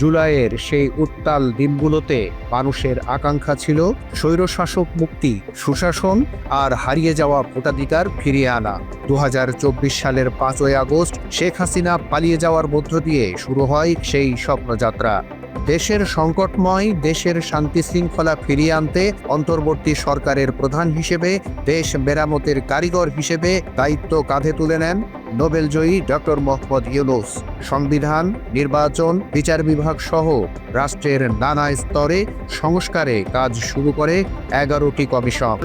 জুলাইয়ের সেই উত্তাল দিনগুলোতে মানুষের আকাঙ্ক্ষা ছিল স্বৈরশাসক মুক্তি, সুশাসন আর হারিয়ে যাওয়া ভোটাধিকার ফিরিয়ে আনা। 2024 সালের 5ই আগস্ট শেখ হাসিনা পালিয়ে যাওয়ার মধ্য দিয়ে শুরু হয় সেই স্বপ্নযাত্রা। দেশের সংকটময় দেশের শান্তি শৃঙ্খলা ফিরিয়ে আনতে অন্তর্বর্তী সরকারের প্রধান হিসেবে, দেশ মেরামতের কারিগর হিসেবে দায়িত্ব কাঁধে তুলে নেন নোবেলজয়ী ডক্টর মোহাম্মদ ইউনূস। সংবিধান, নির্বাচন, বিচার বিভাগ সহ রাষ্ট্রের নানা স্তরে সংস্কারে কাজ শুরু করে 11টি কমিশন।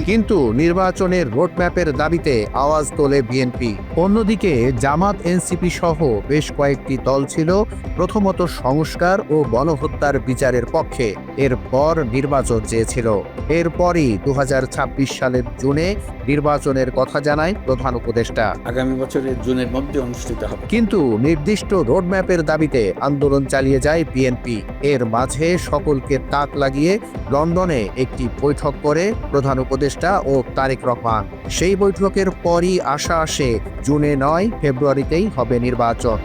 কিন্তু নির্বাচনের রোডম্যাপের দাবিতে আওয়াজ তোলে বিএনপি। অন্যদিকে জামাত, এনসিপি সহ বেশ কয়েকটি দল ছিল প্রথমত সংস্কার ও গণহত্যার বিচারের পক্ষে, এরপর নির্বাচন চেয়েছিল। এরপরই 2026 সালের জুনে নির্বাচনের কথা জানায় প্রধান উপদেষ্টা। আগামী বছরের জুনের মধ্যে অনুষ্ঠিত হবে। কিন্তু নির্দিষ্ট রোডম্যাপের দাবিতে আন্দোলন চালিয়ে যায় বিএনপি। এর মাঝে সকলকে তাক লাগিয়ে লন্ডনে একটি বৈঠক করে প্রধান উপদেষ্টা ও তারেক রহমান। সেই বৈঠকের পরই আশা আসে জুনে নয়, ফেব্রুয়ারিতেই হবে নির্বাচন।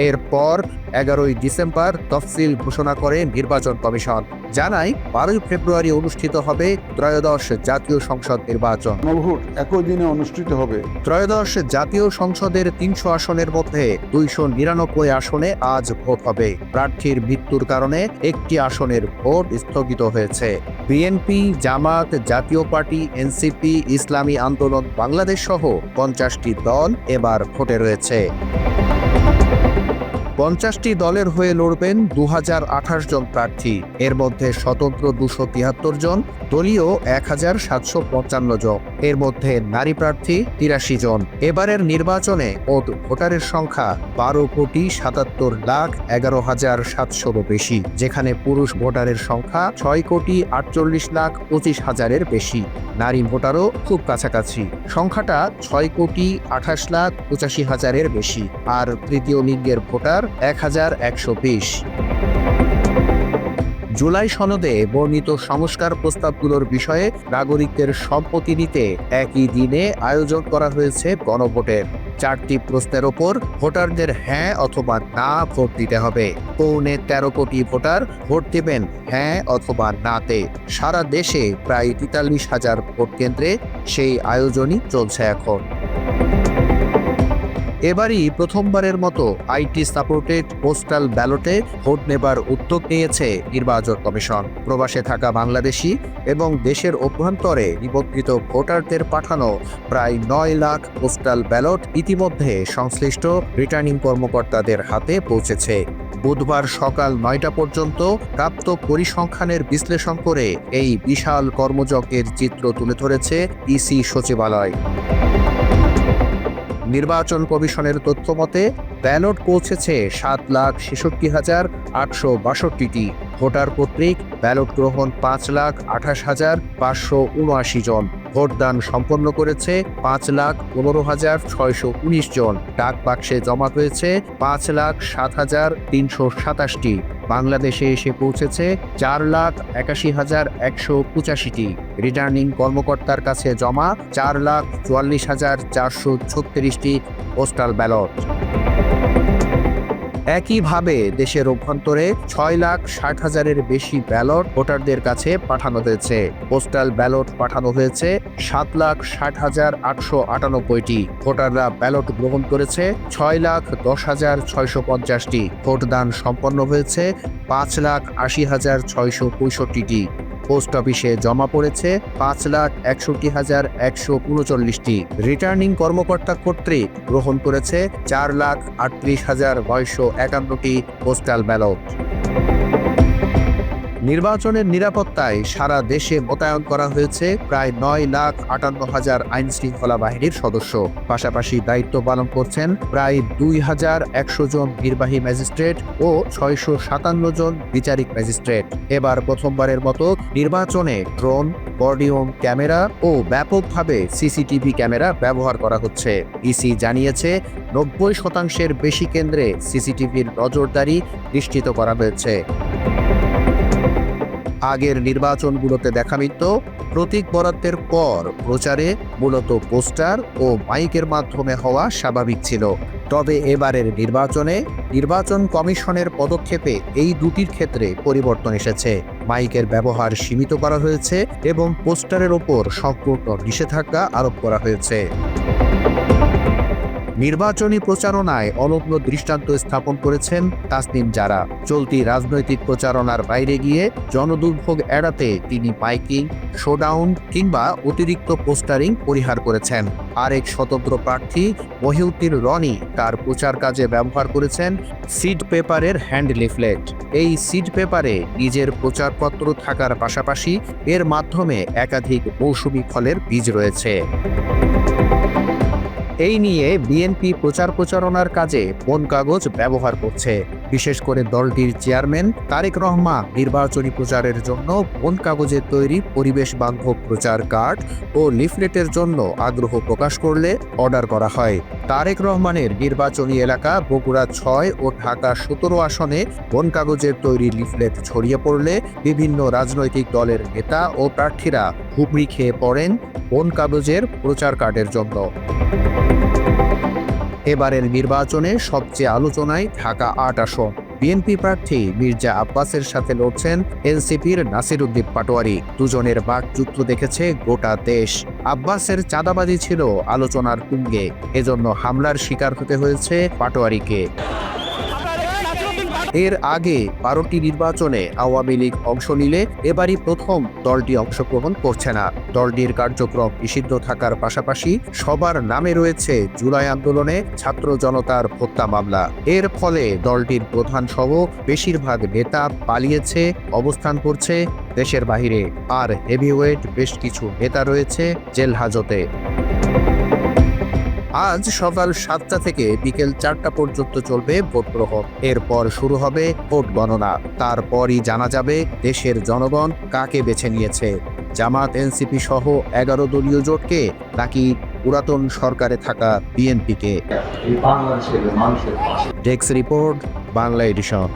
এরপর 11ই ডিসেম্বর তফসিল ঘোষণা করে নির্বাচন কমিশন, জানায় 12ই ফেব্রুয়ারি অনুষ্ঠিত হবে ত্রয়োদশ জাতীয় সংসদ নির্বাচন। গণভোট একই দিনে অনুষ্ঠিত হবে। ত্রয়োদশ জাতীয় সংসদের 300 আসনের মধ্যে 299 আসনে আজ ভোট হবে। প্রার্থীর মৃত্যুর কারণে একটি আসনের ভোট স্থগিত হয়েছে। বিএনপি, জামাত, জাতীয় পার্টি, এনসিপি, ইসলামী আন্দোলন বাংলাদেশ সহ 50টি দল এবার ভোটে রয়েছে। 50টি দলের হয়ে লড়বেন 2028 জন প্রার্থী। এর মধ্যে স্বতন্ত্র 273 জন, দলীয় 1755 জন। এর মধ্যে নারী প্রার্থী 83 জন। এবারের নির্বাচনে মোট ভোটারের সংখ্যা 12,77,11,700 বেশি, যেখানে পুরুষ ভোটারের সংখ্যা 6,48,25,000 বেশি। নারী ভোটারও খুব কাছাকাছি, সংখ্যাটা 6,28,85,000 বেশি। আর তৃতীয় লিঙ্গের ভোটার 1,120। জুলাই সনদে বর্ণিত সংস্কার প্রস্তাবগুলোর বিষয়ে নাগরিকদের সম্মতি নিতে একই দিনে আয়োজন করা হয়েছে গণভোটের। 4টি প্রশ্নের ওপর ভোটারদের হ্যাঁ অথবা না ভোট দিতে হবে। 13.25 কোটি ভোটার ভোট দেবেন হ্যাঁ অথবা নাতে। সারা দেশে প্রায় 43,000 ভোট কেন্দ্রে সেই আয়োজনই চলছে এখন। এবারই প্রথমবারের মতো আইটি সাপোর্টেড পোস্টাল ব্যালটে ভোট নেবার উদ্যোগ নিয়েছে নির্বাচন কমিশন। প্রবাসে থাকা বাংলাদেশি এবং দেশের অভ্যন্তরে নিবন্ধিত ভোটারদের পাঠানো প্রায় 9 লাখ পোস্টাল ব্যালট ইতিমধ্যে সংশ্লিষ্ট রিটার্নিং কর্মকর্তাদের হাতে পৌঁছেছে। বুধবার সকাল 9টা পর্যন্ত প্রাপ্ত পরিসংখ্যানের বিশ্লেষণ করে এই বিশাল কর্মযজ্ঞের চিত্র তুলে ধরেছে ইসি সচিবালয়। নির্বাচন কমিশনের তথ্য মতে ব্যালট পৌঁছেছে 7,66,862টি। ভোটার কর্তৃক ব্যালট গ্রহণ 5,28,579 জন। ভোটদান সম্পন্ন করেছে 5,15,619 জন। ডাক বাক্সে জমা হয়েছে 5,07,327টি। বাংলাদেশে এসে পৌঁছেছে 4,81,185টি। রিটার্নিং কর্মকর্তার কাছে জমা 4,44,436টি পোস্টাল ব্যালট। একইভাবে দেশের অভ্যন্তরে 6,60,000-এর বেশি ব্যালট ভোটারদের কাছে পাঠানো হয়েছে। পোস্টাল ব্যালট পাঠানো হয়েছে 7,60,898টি। ভোটাররা ব্যালট গ্রহণ করেছে 6,10,650টি। ভোটদান সম্পন্ন হয়েছে 5,80,665টি। পোস্ট অফিসে জমা পড়েছে 5,61,139টি। রিটার্নিং কর্মকর্তা কর্তৃক গ্রহণ করেছে 4,38,951টি পোস্টাল ব্যালট। নির্বাচনের নিরাপত্তায় সারা দেশে মোতায়েন করা হয়েছে প্রায় 9,58,000 আইন শৃঙ্খলা বাহিনীর সদস্য। পাশাপাশি দায়িত্ব পালন করছেন প্রায় 2,100 জন নির্বাহী ম্যাজিস্ট্রেট ও 657 জন বিচারিক ম্যাজিস্ট্রেট। এবার প্রথমবারের মতো নির্বাচনে ড্রোন, বডিওম ক্যামেরা ও ব্যাপকভাবে সিসিটিভি ক্যামেরা ব্যবহার করা হচ্ছে। ইসি জানিয়েছে 90% বেশি কেন্দ্রে সিসিটিভির নজরদারি নিশ্চিত করা হয়েছে। আগের নির্বাচনগুলোতে দেখা মিলত প্রতীক বরাদ্দের পর প্রচারে মূলত পোস্টার ও মাইকের মাধ্যমে হওয়া স্বাভাবিক ছিল। তবে এবারের নির্বাচনে নির্বাচন কমিশনের পদক্ষেপে এই দুটির ক্ষেত্রে পরিবর্তন এসেছে। মাইকের ব্যবহার সীমিত করা হয়েছে এবং পোস্টারের ওপর সম্পূর্ণ নিষেধাজ্ঞা আরোপ করা হয়েছে। নির্বাচনী প্রচারণায় অনন্য দৃষ্টান্ত স্থাপন করেছেন তাসনিম জারা। চলতি রাজনৈতিক প্রচারণার বাইরে গিয়ে জনদুর্ভোগ এড়াতে তিনি মাইকিং, শোডাউন কিংবা অতিরিক্ত পোস্টারিং পরিহার করেছেন। আরেক স্বতন্ত্র প্রার্থী মহিউদ্দিন রনি তার প্রচার কাজে ব্যবহার করেছেন সিড পেপারের হ্যান্ড লিফলেট। এই সিড পেপারে নিজের প্রচারপত্র থাকার পাশাপাশি এর মাধ্যমে একাধিক মৌসুমি ফলের বীজ রয়েছে। এই নিয়ে বিএনপি প্রচারণার কাজে বন কাগজ ব্যবহার করছে। বিশেষ করে দলটির চেয়ারম্যান তারেক রহমান নির্বাচনী প্রচারের জন্য বন কাগজের তৈরি পরিবেশ বান্ধব প্রচার কার্ড ও লিফলেটের জন্য আগ্রহ প্রকাশ করলে অর্ডার করা হয়। তারেক রহমানের নির্বাচনী এলাকা বগুড়া 6 ও ঢাকা 17 আসনে বন কাগজের তৈরি লিফলেট ছড়িয়ে পড়লে বিভিন্ন রাজনৈতিক দলের নেতা ও প্রার্থীরা হুমড়ি খেয়ে পড়েন বন কাগজের প্রচার কার্ডের জন্য। এবারের নির্বাচনে সবচেয়ে আলোচনায় ঢাকা 8 আসন। বিএনপি প্রার্থী মির্জা আব্বাসের সাথে লড়ছেন এনসিপির নাসিরউদ্দিন পাটোয়ারি। দুজনের বাকযুদ্ধ দেখেছে গোটা দেশ। আব্বাসের চাঁদাবাজি ছিল আলোচনার তুঙ্গে, এজন্য হামলার শিকার হতে হয়েছে পাটোয়ারিকে। এর আগে 12টি নির্বাচনে আওয়ামী লীগ অংশ নিলে এবারই প্রথম দলটি অংশগ্রহণ করছে না। দলটির কার্যক্রম নিষিদ্ধ থাকার পাশাপাশি সবার নামে রয়েছে জুলাই আন্দোলনে ছাত্র জনতার হত্যা মামলা। এর ফলে দলটির প্রধান সহ বেশিরভাগ নেতা পালিয়েছে, অবস্থান করছে দেশের বাইরে। আর হেভিওয়েট বেশ কিছু নেতা রয়েছে জেল হাজতে। আজ সকাল 7টা থেকে বিকেল 4টা পর্যন্ত চলবে ভোট গ্রহণ। এরপর শুরু হবে ভোট গণনা। তারপরই জানা যাবে দেশের জনগণ কাকে বেছে নিয়েছে, জামাত এনসিপি সহ 11 দলীয় জোটকে নাকি পুরাতন সরকারে থাকা বিএনপিকে। Desk report, Bangla addition.